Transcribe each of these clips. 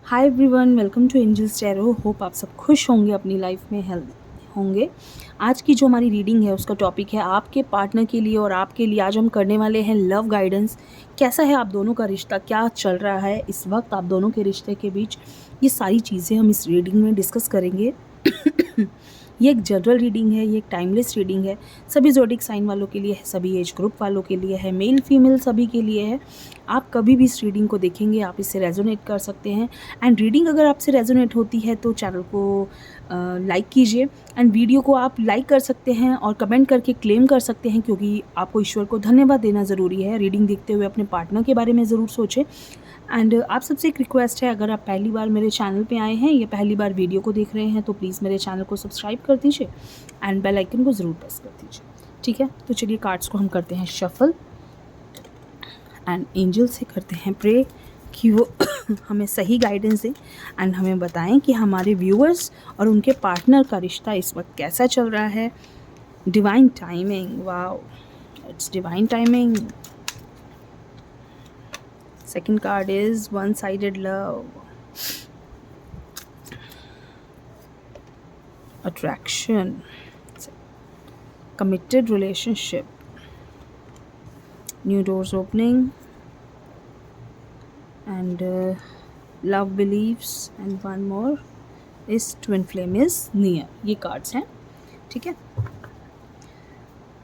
Hi everyone, welcome to Angels Tarot. Hope आप सब खुश होंगे, अपनी लाइफ में हेल्थ होंगे। आज की जो हमारी रीडिंग है उसका टॉपिक है आपके पार्टनर के लिए और आपके लिए। आज हम करने वाले हैं लव गाइडेंस। कैसा है आप दोनों का रिश्ता, क्या चल रहा है इस वक्त आप दोनों के रिश्ते के बीच, ये सारी चीज़ें हम इस रीडिंग में डिस्कस करेंगे। ये एक जनरल रीडिंग है, ये एक टाइमलेस रीडिंग है। सभी ज़ोडिक साइन वालों के लिए है, सभी एज ग्रुप वालों के लिए है, मेल फीमेल सभी के लिए है। आप कभी भी इस रीडिंग को देखेंगे आप इससे रेजोनेट कर सकते हैं। एंड रीडिंग अगर आपसे रेजोनेट होती है तो चैनल को लाइक कीजिए एंड वीडियो को आप लाइक कर सकते हैं और कमेंट करके क्लेम कर सकते हैं, क्योंकि आपको ईश्वर को धन्यवाद देना ज़रूरी है। रीडिंग देखते हुए अपने पार्टनर के बारे में ज़रूर सोचें। एंड आप सबसे एक रिक्वेस्ट है, अगर आप पहली बार मेरे चैनल पे आए हैं या पहली बार वीडियो को देख रहे हैं तो प्लीज़ मेरे चैनल को सब्सक्राइब कर दीजिए एंड बेल आइकन को ज़रूर प्रेस कर दीजिए। ठीक है, तो चलिए कार्ड्स को हम करते हैं शफल एंड एंजल से करते हैं प्रे कि वो हमें सही गाइडेंस दें एंड हमें बताएं कि हमारे व्यूअर्स और उनके पार्टनर का रिश्ता इस वक्त कैसा चल रहा है। Divine timing, wow, it's divine timing. Second card is one-sided love, attraction, committed relationship, new doors opening, and love beliefs, and one more is twin flame is near. ये कार्ड्स हैं, ठीक है।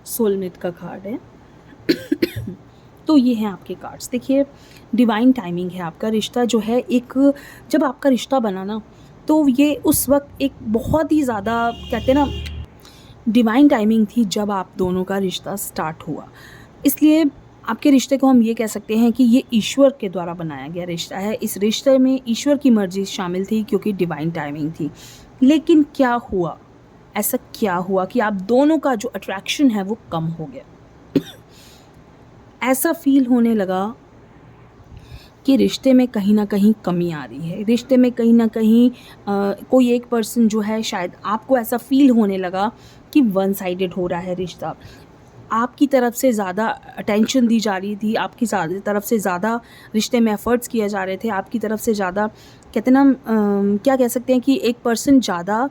सोलमेट का कार्ड है। तो ये हैं आपके कार्ड्स। देखिए, डिवाइन टाइमिंग है। आपका रिश्ता जो है, एक जब आपका रिश्ता बना ना, तो ये उस वक्त एक बहुत ही ज़्यादा, कहते हैं ना, डिवाइन टाइमिंग थी जब आप दोनों का रिश्ता स्टार्ट हुआ। इसलिए आपके रिश्ते को हम ये कह सकते हैं कि ये ईश्वर के द्वारा बनाया गया रिश्ता है। इस रिश्ते में ईश्वर की मर्जी शामिल थी क्योंकि डिवाइन टाइमिंग थी। लेकिन क्या हुआ, ऐसा क्या हुआ कि आप दोनों का जो अट्रैक्शन है वो कम हो गया। ऐसा फील होने लगा कि रिश्ते में कहीं ना कहीं कमी आ रही है। रिश्ते में कहीं ना कहीं कोई एक पर्सन जो है, शायद आपको ऐसा फील होने लगा कि वन साइडेड हो रहा है रिश्ता। आपकी तरफ से ज़्यादा अटेंशन दी जा रही थी, आपकी तरफ से ज़्यादा रिश्ते में एफ़र्ट्स किए जा रहे थे, आपकी तरफ से ज़्यादा, कहते ना, क्या कह सकते हैं कि एक पर्सन ज़्यादा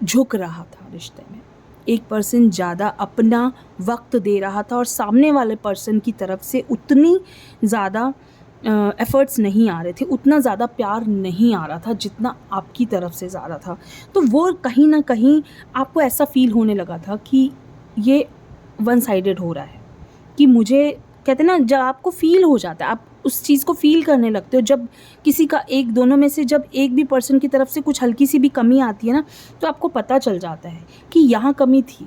झुक रहा था रिश्ते में। एक पर्सन ज़्यादा अपना वक्त दे रहा था और सामने वाले पर्सन की तरफ से उतनी ज़्यादा एफ़र्ट्स नहीं आ रहे थे, उतना ज़्यादा प्यार नहीं आ रहा था जितना आपकी तरफ से ज़्यादा था। तो वो कहीं ना कहीं आपको ऐसा फ़ील होने लगा था कि ये वन साइडेड हो रहा है। कि मुझे, कहते ना, जब आपको फ़ील हो जाता है, आप उस चीज़ को फ़ील करने लगते हो, जब किसी का, एक दोनों में से जब एक भी पर्सन की तरफ से कुछ हल्की सी भी कमी आती है ना, तो आपको पता चल जाता है कि यहाँ कमी थी,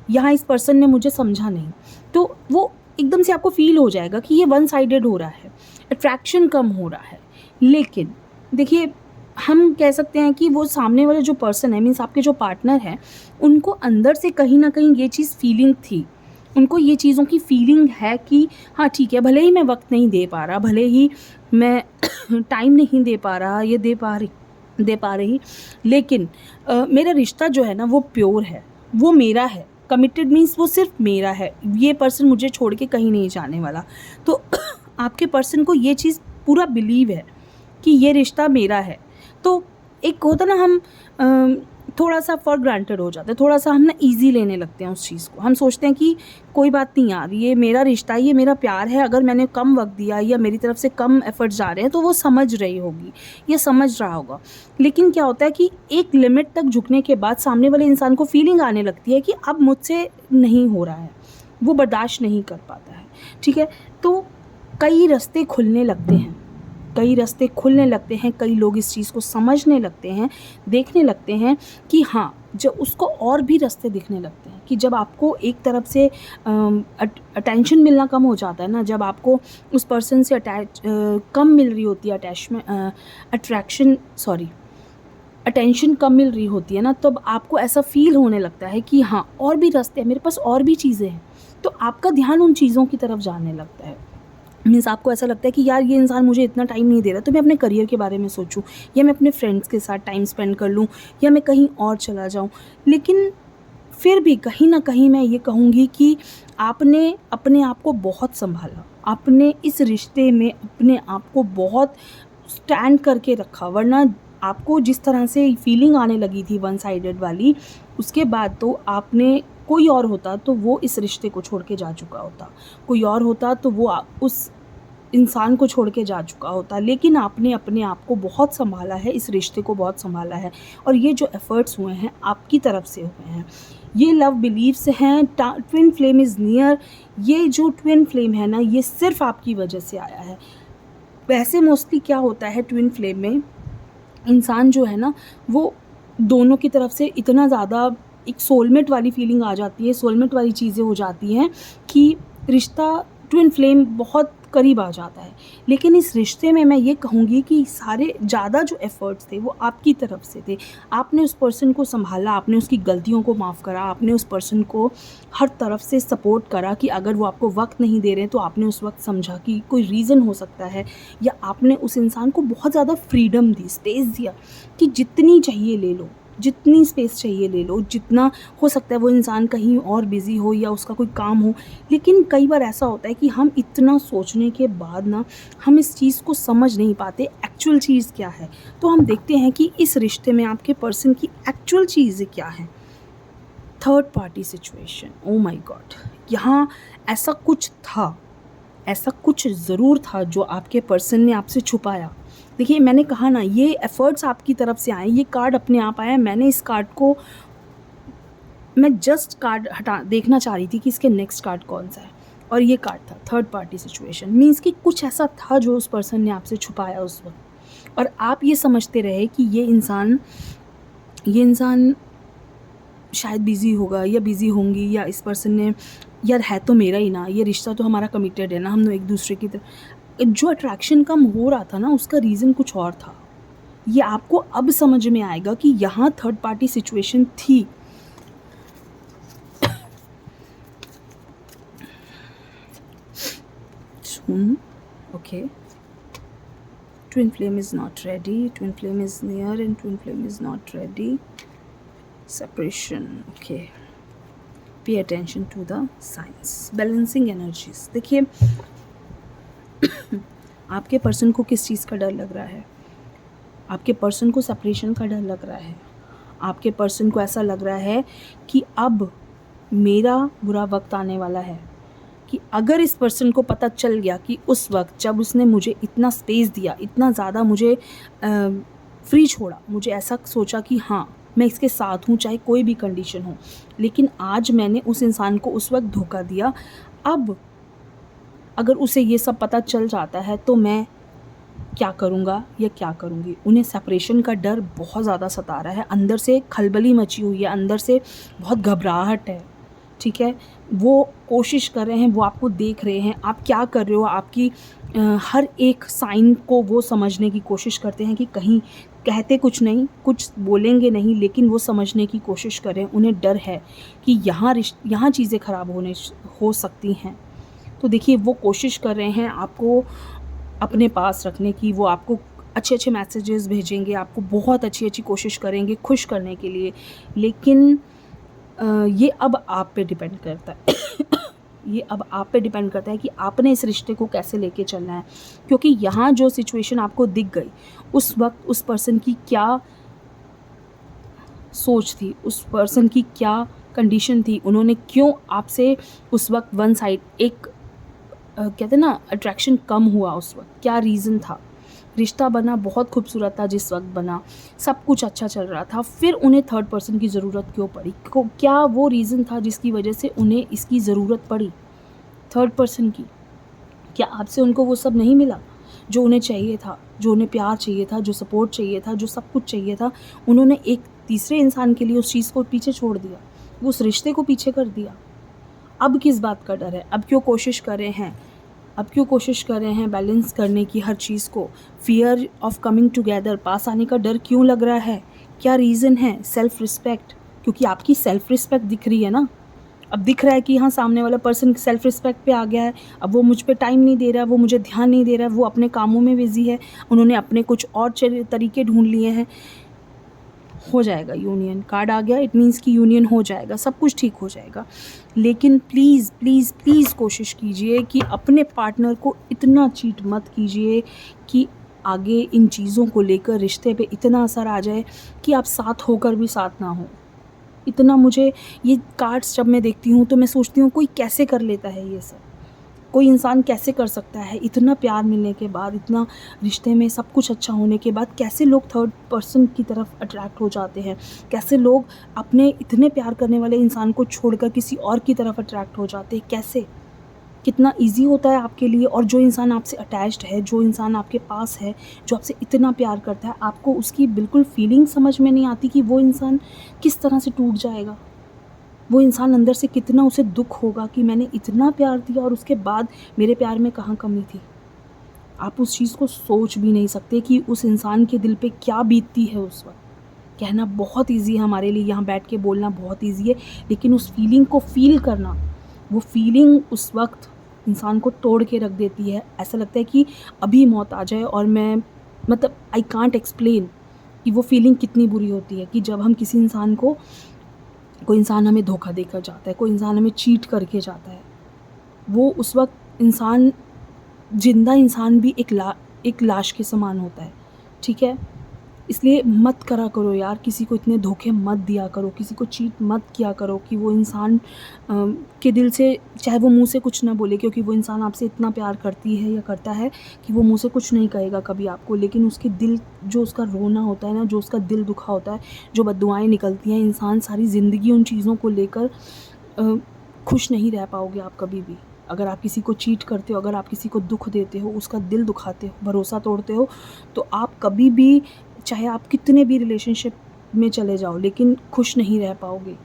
यहाँ इस पर्सन ने मुझे समझा नहीं। तो वो एकदम से आपको फ़ील हो जाएगा कि ये वन साइडेड हो रहा है, अट्रैक्शन कम हो रहा है। लेकिन देखिए, हम कह सकते हैं कि वो सामने वाले जो पर्सन है, मीन्स आपके जो पार्टनर हैं, उनको अंदर से कहीं ना कहीं ये चीज़ फीलिंग थी। उनको ये चीज़ों की फीलिंग है कि हाँ ठीक है, भले ही मैं वक्त नहीं दे पा रहा, भले ही मैं टाइम नहीं दे पा रहा, ये दे पा रही, लेकिन मेरा रिश्ता जो है ना वो प्योर है, वो मेरा है। कमिटेड मीन्स वो सिर्फ मेरा है, ये पर्सन मुझे छोड़ के कहीं नहीं जाने वाला। तो आपके पर्सन को ये चीज़ पूरा बिलीव है कि ये रिश्ता मेरा है। तो एक होता ना, हम थोड़ा सा फॉर ग्रांटेड हो जाते हैं, थोड़ा सा हम ना ईजी लेने लगते हैं उस चीज़ को। हम सोचते हैं कि कोई बात नहीं यार, ये मेरा रिश्ता है, ये मेरा प्यार है, अगर मैंने कम वक्त दिया या मेरी तरफ से कम एफर्ट्स जा रहे हैं तो वो समझ रही होगी, ये समझ रहा होगा। लेकिन क्या होता है कि एक लिमिट तक झुकने के बाद सामने वाले इंसान को फीलिंग आने लगती है कि अब मुझसे नहीं हो रहा है, वो बर्दाश्त नहीं कर पाता है। ठीक है, तो कई रास्ते खुलने लगते हैं, कई लोग इस चीज़ को समझने लगते हैं, देखने लगते हैं कि हाँ, जब उसको और भी रास्ते दिखने लगते हैं कि जब आपको एक तरफ से अटेंशन मिलना कम हो जाता है ना, जब आपको उस पर्सन से कम मिल रही होती है, अटेंशन कम मिल रही होती है ना, तब आपको ऐसा फील होने लगता है कि हाँ, और भी रास्ते हैं, मेरे पास और भी चीज़ें हैं। तो आपका ध्यान उन चीज़ों की तरफ जाने लगता है। मीन्स आपको ऐसा लगता है कि यार, ये इंसान मुझे इतना टाइम नहीं दे रहा, तो मैं अपने करियर के बारे में सोचूं, या मैं अपने फ्रेंड्स के साथ टाइम स्पेंड कर लूं, या मैं कहीं और चला जाऊं। लेकिन फिर भी कहीं ना कहीं मैं ये कहूँगी कि आपने अपने आप को बहुत संभाला, आपने इस रिश्ते में अपने आप को बहुत स्टैंड करके रखा, वरना आपको जिस तरह से फीलिंग आने लगी थी वन साइडेड वाली, उसके बाद तो आपने, कोई और होता तो वो इस रिश्ते को छोड़ के जा चुका होता, कोई और होता तो वो उस इंसान को छोड़ के जा चुका होता, लेकिन आपने अपने आप को बहुत सँभाला है, इस रिश्ते को बहुत सँभाला है, और ये जो एफ़र्ट्स हुए हैं आपकी तरफ से हुए हैं। ये लव बिलीव्स हैं, ट्विन फ्लेम इज़ नियर, ये जो ट्विन फ्लेम है ना, ये सिर्फ़ आपकी वजह से आया है। वैसे मोस्टली क्या होता है ट्विन फ्लेम में, इंसान जो है ना, वो दोनों की तरफ से इतना ज़्यादा एक सोलमेट वाली फीलिंग आ जाती है, सोलमेट वाली चीज़ें हो जाती हैं कि रिश्ता ट्विन फ्लेम बहुत करीब आ जाता है। लेकिन इस रिश्ते में मैं ये कहूँगी कि सारे ज़्यादा जो एफ़र्ट्स थे वो आपकी तरफ से थे। आपने उस पर्सन को सँभाला, आपने उसकी गलतियों को माफ़ करा, आपने उस पर्सन को हर तरफ से सपोर्ट करा कि अगर वो आपको वक़्त नहीं दे रहे हैं तो आपने उस वक़्त समझा कि कोई रीज़न हो सकता है, या आपने उस इंसान को बहुत ज़्यादा फ्रीडम दी, स्पेस दिया कि जितनी चाहिए ले लो, जितनी स्पेस चाहिए ले लो, जितना हो सकता है वो इंसान कहीं और बिज़ी हो या उसका कोई काम हो। लेकिन कई बार ऐसा होता है कि हम इतना सोचने के बाद ना, हम इस चीज़ को समझ नहीं पाते एक्चुअल चीज़ क्या है। तो हम देखते हैं कि इस रिश्ते में आपके पर्सन की एक्चुअल चीज़ें क्या हैं। Third party situation, oh my God! यहाँ ऐसा कुछ था, ऐसा कुछ ज़रूर था जो आपके पर्सन ने आपसे छुपाया। देखिए, मैंने कहा ना, ये एफ़र्ट्स आपकी तरफ से आए, ये कार्ड अपने आप आया। मैंने इस कार्ड को, मैं जस्ट कार्ड देखना चाह रही थी कि इसके नेक्स्ट कार्ड कौन सा है, और ये कार्ड था थर्ड पार्टी सिचुएशन। मीन्स कि कुछ ऐसा था जो उस पर्सन ने आपसे छुपाया उस वक्त, और आप ये समझते रहे कि ये इंसान शायद बिज़ी होगा या बिज़ी होंगी, या इस पर्सन ने, यार है तो मेरा ही ना, ये रिश्ता तो हमारा कमिटेड है ना, हम लोग एक दूसरे की तरफ। जो अट्रैक्शन कम हो रहा था ना, उसका रीज़न कुछ और था। ये आपको अब समझ में आएगा कि यहाँ थर्ड पार्टी सिचुएशन थी। Okay, twin flame is not ready, twin flame is near and twin flame is not ready, separation, okay, pay attention to the science, balancing energies. देखिए, आपके पर्सन को किस चीज़ का डर लग रहा है? आपके पर्सन को सेपरेशन का डर लग रहा है। आपके पर्सन को ऐसा लग रहा है कि अब मेरा बुरा वक्त आने वाला है, कि अगर इस पर्सन को पता चल गया कि उस वक्त जब उसने मुझे इतना स्पेस दिया, इतना ज़्यादा मुझे फ्री छोड़ा, मुझे ऐसा सोचा कि हाँ मैं इसके साथ हूँ चाहे कोई भी कंडीशन हो, लेकिन आज मैंने उस इंसान को उस वक्त धोखा दिया। अब अगर उसे ये सब पता चल जाता है तो मैं क्या करूँगा या क्या करूँगी। उन्हें सेपरेशन का डर बहुत ज़्यादा सता रहा है, अंदर से खलबली मची हुई है, अंदर से बहुत घबराहट है, ठीक है। वो कोशिश कर रहे हैं, वो आपको देख रहे हैं, आप क्या कर रहे हो, आपकी हर एक साइन को वो समझने की कोशिश करते हैं कि कहीं कहते कुछ नहीं, कुछ बोलेंगे नहीं, लेकिन वो समझने की कोशिश कर रहे हैं। उन्हें डर है कि यहाँ चीज़ें ख़राब हो सकती हैं। तो देखिए, वो कोशिश कर रहे हैं आपको अपने पास रखने की, वो आपको अच्छे अच्छे मैसेजेस भेजेंगे, आपको बहुत अच्छी अच्छी कोशिश करेंगे खुश करने के लिए, लेकिन ये अब आप पे डिपेंड करता है ये अब आप पे डिपेंड करता है कि आपने इस रिश्ते को कैसे लेके चलना है। क्योंकि यहाँ जो सिचुएशन आपको दिख गई, उस वक्त उस पर्सन की क्या सोच थी, उस पर्सन की क्या कंडीशन थी, उन्होंने क्यों आपसे उस वक्त वन साइड एक कहते हैं ना अट्रैक्शन कम हुआ, उस वक्त क्या रीज़न था। रिश्ता बना बहुत खूबसूरत था, जिस वक्त बना सब कुछ अच्छा चल रहा था, फिर उन्हें थर्ड पर्सन की ज़रूरत क्यों पड़ी? क्या वो रीज़न था जिसकी वजह से उन्हें इसकी ज़रूरत पड़ी थर्ड पर्सन की? क्या आपसे उनको वो सब नहीं मिला जो उन्हें चाहिए था, जो उन्हें प्यार चाहिए था, जो सपोर्ट चाहिए था, जो सब कुछ चाहिए था? उन्होंने एक तीसरे इंसान के लिए उस चीज़ को पीछे छोड़ दिया, उस रिश्ते को पीछे कर दिया। अब किस बात का डर है? अब क्यों कोशिश कर रहे हैं बैलेंस करने की हर चीज़ को? फियर ऑफ कमिंग टुगेदर, पास आने का डर क्यों लग रहा है? क्या रीज़न है? सेल्फ़ रिस्पेक्ट, क्योंकि आपकी सेल्फ़ रिस्पेक्ट दिख रही है ना। अब दिख रहा है कि हाँ, सामने वाला पर्सन सेल्फ़ रिस्पेक्ट पे आ गया है, अब वो मुझ पे टाइम नहीं दे रहा है, वो मुझे ध्यान नहीं दे रहा है, वो अपने कामों में बिज़ी है, उन्होंने अपने कुछ और तरीके ढूंढ लिए हैं। हो जाएगा, यूनियन कार्ड आ गया, इट मीन्स कि यूनियन हो जाएगा, सब कुछ ठीक हो जाएगा। लेकिन प्लीज़ प्लीज़ प्लीज़ कोशिश कीजिए कि अपने पार्टनर को इतना चीट मत कीजिए कि आगे इन चीज़ों को लेकर रिश्ते पे इतना असर आ जाए कि आप साथ होकर भी साथ ना हो। इतना मुझे ये कार्ड्स जब मैं देखती हूँ तो मैं सोचती हूँ कोई कैसे कर लेता है ये सब? कोई इंसान कैसे कर सकता है? इतना प्यार मिलने के बाद, इतना रिश्ते में सब कुछ अच्छा होने के बाद कैसे लोग थर्ड पर्सन की तरफ अट्रैक्ट हो जाते हैं? कैसे लोग अपने इतने प्यार करने वाले इंसान को छोड़कर किसी और की तरफ अट्रैक्ट हो जाते हैं? कैसे? कितना ईज़ी होता है आपके लिए, और जो इंसान आपसे अटैच्ड है, जो इंसान आपके पास है, जो आपसे इतना प्यार करता है, आपको उसकी बिल्कुल फीलिंग समझ में नहीं आती कि वो इंसान किस तरह से टूट जाएगा। वो इंसान अंदर से कितना उसे दुःख होगा कि मैंने इतना प्यार दिया और उसके बाद मेरे प्यार में कहाँ कमी थी। आप उस चीज़ को सोच भी नहीं सकते कि उस इंसान के दिल पे क्या बीतती है उस वक़्त। कहना बहुत ईज़ी है हमारे लिए, यहाँ बैठ के बोलना बहुत ईज़ी है, लेकिन उस फीलिंग को फ़ील करना, वो फीलिंग उस वक़्त इंसान को तोड़ के रख देती है। ऐसा लगता है कि अभी मौत आ जाए, और मैं मतलब आई कांट एक्सप्लेन कि वो फीलिंग कितनी बुरी होती है कि जब हम किसी इंसान को, कोई इंसान हमें धोखा देकर जाता है, कोई इंसान हमें चीट करके जाता है। वो उस वक़्त इंसान, ज़िंदा इंसान भी एक लाश के समान होता है, ठीक है? इसलिए मत करा करो यार, किसी को इतने धोखे मत दिया करो, किसी को चीट मत किया करो कि वो इंसान के दिल से, चाहे वो मुँह से कुछ ना बोले, क्योंकि वो इंसान आपसे इतना प्यार करती है या करता है कि वो मुँह से कुछ नहीं कहेगा कभी आपको, लेकिन उसके दिल, जो उसका रोना होता है ना, जो उसका दिल दुखा होता है, जो बद्दुआएँ निकलती हैं, इंसान सारी ज़िंदगी उन चीज़ों को लेकर खुश नहीं रह पाओगे आप कभी भी। अगर आप किसी को चीट करते हो, अगर आप किसी को दुःख देते हो, उसका दिल दुखाते हो, भरोसा तोड़ते हो, तो आप कभी भी, चाहे आप कितने भी रिलेशनशिप में चले जाओ, लेकिन खुश नहीं रह पाओगे।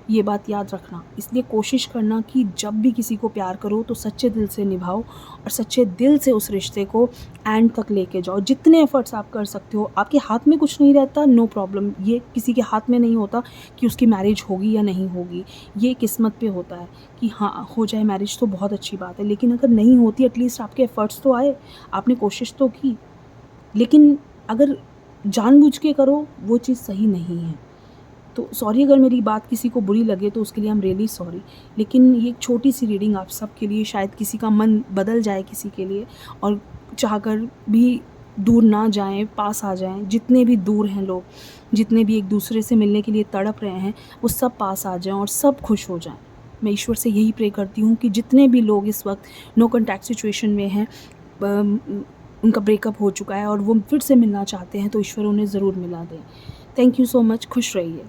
ये बात याद रखना। इसलिए कोशिश करना कि जब भी किसी को प्यार करो तो सच्चे दिल से निभाओ, और सच्चे दिल से उस रिश्ते को एंड तक लेके जाओ। जितने एफ़र्ट्स आप कर सकते हो, आपके हाथ में कुछ नहीं रहता, नो प्रॉब्लम। ये किसी के हाथ में नहीं होता कि उसकी मैरिज होगी या नहीं होगी। ये किस्मत पे होता है कि हाँ, हो जाए मैरिज तो बहुत अच्छी बात है, लेकिन अगर नहीं होती, एटलीस्ट आपके एफ़र्ट्स तो आए, आपने कोशिश तो की। लेकिन अगर जानबूझ के करो, वो चीज़ सही नहीं है। तो सॉरी अगर मेरी बात किसी को बुरी लगे, तो उसके लिए आई एम रियली सॉरी। लेकिन ये एक छोटी-सी रीडिंग आप सबके लिए, शायद किसी का मन बदल जाए किसी के लिए, और चाहकर भी दूर ना जाएँ, पास आ जाएँ। जितने भी दूर हैं लोग, जितने भी एक-दूसरे से मिलने के लिए तड़प रहे हैं, वो सब पास आ जाएँ और सब खुश हो जाएँ। मैं ईश्वर से यही प्रे करती हूँ कि जितने भी लोग इस वक़्त नो कॉन्टैक्ट सिचुएशन में हैं, उनका ब्रेकअप हो चुका है और वो फिर से मिलना चाहते हैं, तो ईश्वर उन्हें ज़रूर मिला दें। Thank you so much. खुश रहिए।